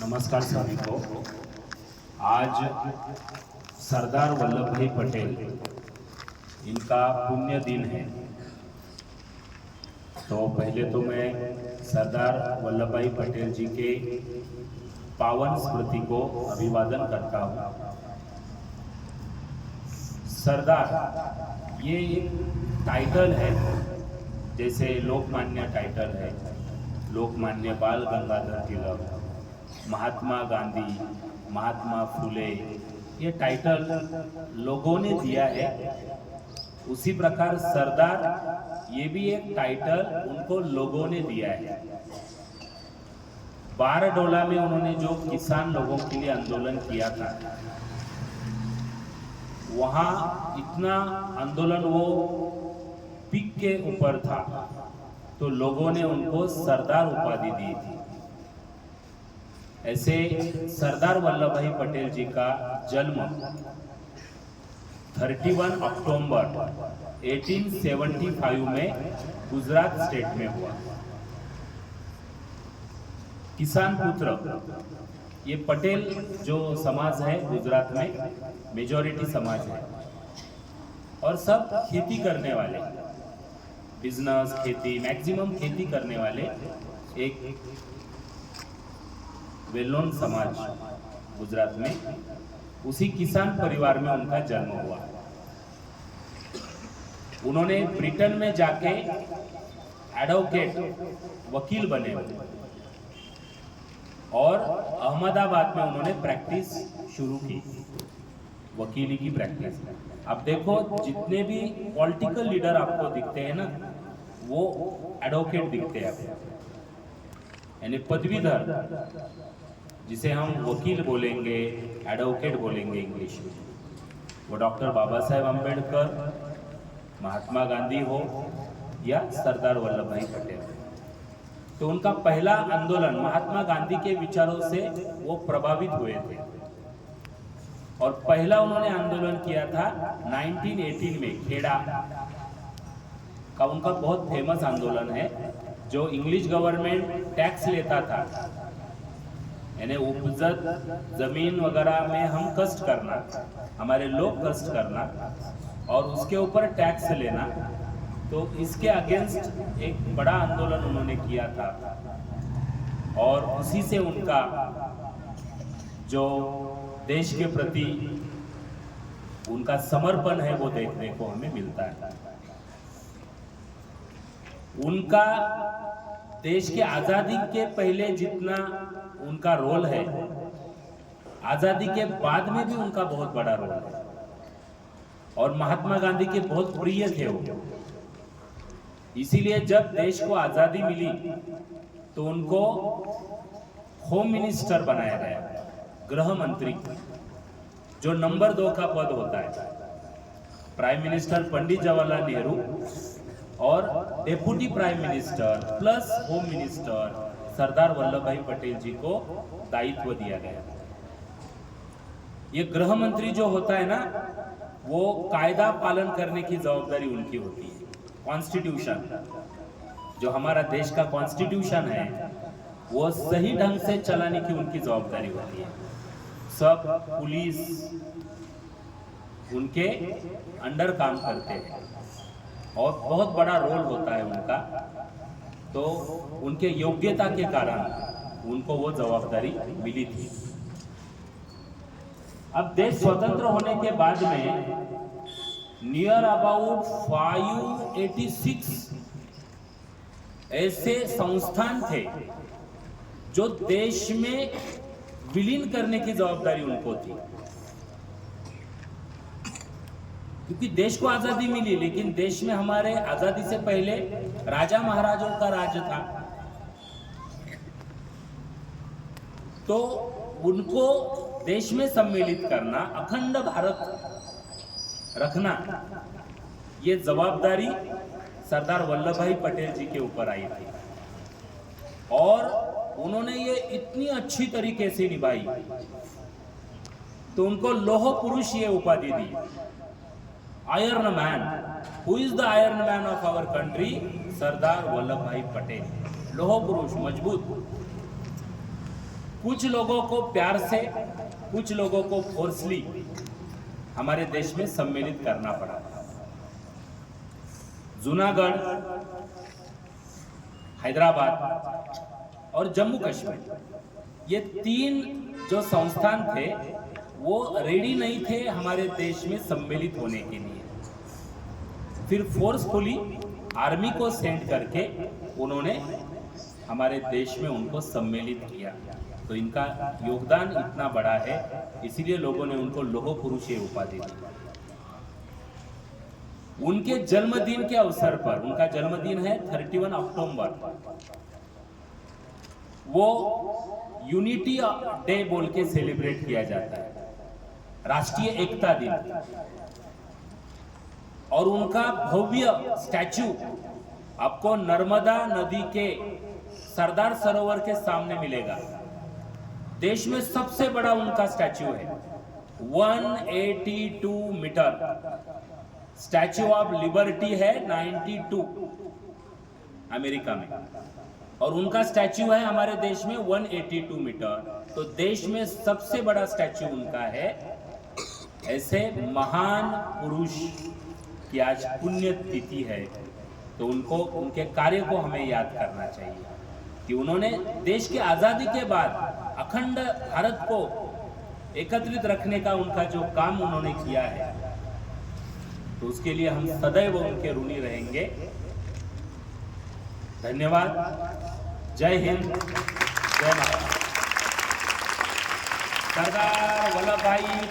नमस्कार सभी को। आज सरदार वल्लभ भाई पटेल इनका पुण्य दिन है। तो पहले तो मैं सरदार वल्लभ भाई पटेल जी के पावन स्मृति को अभिवादन करता हूँ। सरदार ये एक टाइटल है, जैसे लोकमान्य टाइटल है, लोकमान्य बाल गंगाधर तिलक, महात्मा गांधी, महात्मा फुले, ये टाइटल लोगों ने दिया है। उसी प्रकार सरदार ये भी एक टाइटल उनको लोगों ने दिया है। बारडोला में उन्होंने जो किसान लोगों के लिए आंदोलन किया था, वहां इतना आंदोलन वो पीक के ऊपर था, तो लोगों ने उनको सरदार उपाधि दी थी। ऐसे सरदार वल्लभ भाई पटेल जी का जन्म 31 अक्टूबर 1875 में गुजरात स्टेट में हुआ। किसान पुत्र, ये पटेल जो समाज है गुजरात में मेजॉरिटी समाज है, और सब खेती करने वाले, बिजनेस, खेती, मैक्सिमम खेती करने वाले एक वेल नोन समाज गुजरात में। उसी किसान परिवार में उनका जन्म हुआ। उन्होंने ब्रिटेन में जाके एडवोकेट, वकील बने और अहमदाबाद में उन्होंने प्रैक्टिस शुरू की, वकीली की प्रैक्टिस। अब देखो, जितने भी पॉलिटिकल लीडर आपको दिखते हैं ना, वो एडवोकेट दिखते हैं, यानी पदवीधर, जिसे हम वकील बोलेंगे, एडवोकेट बोलेंगे इंग्लिश में। वो डॉक्टर बाबा साहेब अम्बेडकर, महात्मा गांधी हो या सरदार वल्लभ भाई पटेल। तो उनका पहला आंदोलन महात्मा गांधी के विचारों से वो प्रभावित हुए थे, और पहला उन्होंने आंदोलन किया था 1918 में खेड़ा का। उनका बहुत फेमस आंदोलन है, जो इंग्लिश गवर्नमेंट टैक्स लेता था, यानी उपजत जमीन वगैरह में हम कष्ट करना, हमारे लोग कष्ट करना और उसके ऊपर टैक्स लेना। तो इसके अगेंस्ट एक बड़ा आंदोलन उन्होंने किया था, और उसी से उनका जो देश के प्रति उनका समर्पण है वो देखने को हमें मिलता है। उनका देश के आजादी के पहले जितना उनका रोल है, आजादी के बाद में भी उनका बहुत बड़ा रोल है, और महात्मा गांधी के बहुत प्रिय थे वो। इसीलिए जब देश को आजादी मिली तो उनको होम मिनिस्टर बनाया गया, गृह मंत्री, जो नंबर 2 का पद होता है। प्राइम मिनिस्टर पंडित जवाहरलाल नेहरू और deputy prime minister plus home minister Sardar Vallabhbhai Patel जी को दायित्व दिया गया। ये गृह मंत्री जो होता है ना, वो कायदा पालन करने की जवाबदारी उनकी होती है। कॉन्स्टिट्यूशन, जो हमारा देश का कॉन्स्टिट्यूशन है, वो सही ढंग से चलाने की उनकी जवाबदारी होती है। सब पुलिस उनके अंडर काम करते हैं, और बहुत बड़ा रोल होता है उनका। तो उनके योग्यता के कारण उनको वो जवाबदारी मिली थी। अब देश स्वतंत्र होने के बाद में नियर अबाउट 586 ऐसे संस्थान थे जो देश में विलीन करने की जवाबदारी उनको थी, क्योंकि देश को आजादी मिली, लेकिन देश में हमारे आजादी से पहले राजा महाराजों का राज था। तो उनको देश में सम्मिलित करना, अखंड भारत रखना, ये जवाबदारी सरदार वल्लभ भाई पटेल जी के ऊपर आई थी, और उन्होंने ये इतनी अच्छी तरीके से निभाई, तो उनको लौह पुरुष ये उपाधि दी। Iron man, who is the iron man of our country? Sardar Vallabhbhai Patel. लौह पुरुष, मजबूत। कुछ लोगों को प्यार से, कुछ लोगों को फोर्सली हमारे देश में सम्मिलित करना पड़ा। जूनागढ़, हैदराबाद और जम्मू कश्मीर, ये 3 जो संस्थान थे वो रेडी नहीं थे हमारे देश में सम्मिलित होने के लिए। फिर फोर्सफुली आर्मी को सेंड करके उन्होंने हमारे देश में उनको सम्मिलित किया। तो इनका योगदान इतना बड़ा है, इसीलिए लोगों ने उनको लौह पुरुष ये उपाधि दी। उनके जन्मदिन के अवसर पर, उनका जन्मदिन है 31 अक्टूबर, वो यूनिटी डे बोल के सेलिब्रेट किया जाता है, राष्ट्रीय एकता दिन। और उनका भव्य स्टैचू आपको नर्मदा नदी के सरदार सरोवर के सामने मिलेगा। देश में सबसे बड़ा उनका स्टैचू है, 182 मीटर। स्टैचू ऑफ लिबर्टी है 92 अमेरिका में, और उनका स्टैचू है हमारे देश में 182 मीटर। तो देश में सबसे बड़ा स्टैचू उनका है। ऐसे महान पुरुष की आज पुण्य तिथि है, तो उनको, उनके कार्य को हमें याद करना चाहिए कि उन्होंने देश की आज़ादी के बाद अखंड भारत को एकत्रित रखने का उनका जो काम उन्होंने किया है, तो उसके लिए हम सदैव उनके ऋणी रहेंगे। धन्यवाद। जय हिंद, जय भारत। सरदार वल्लभ भाई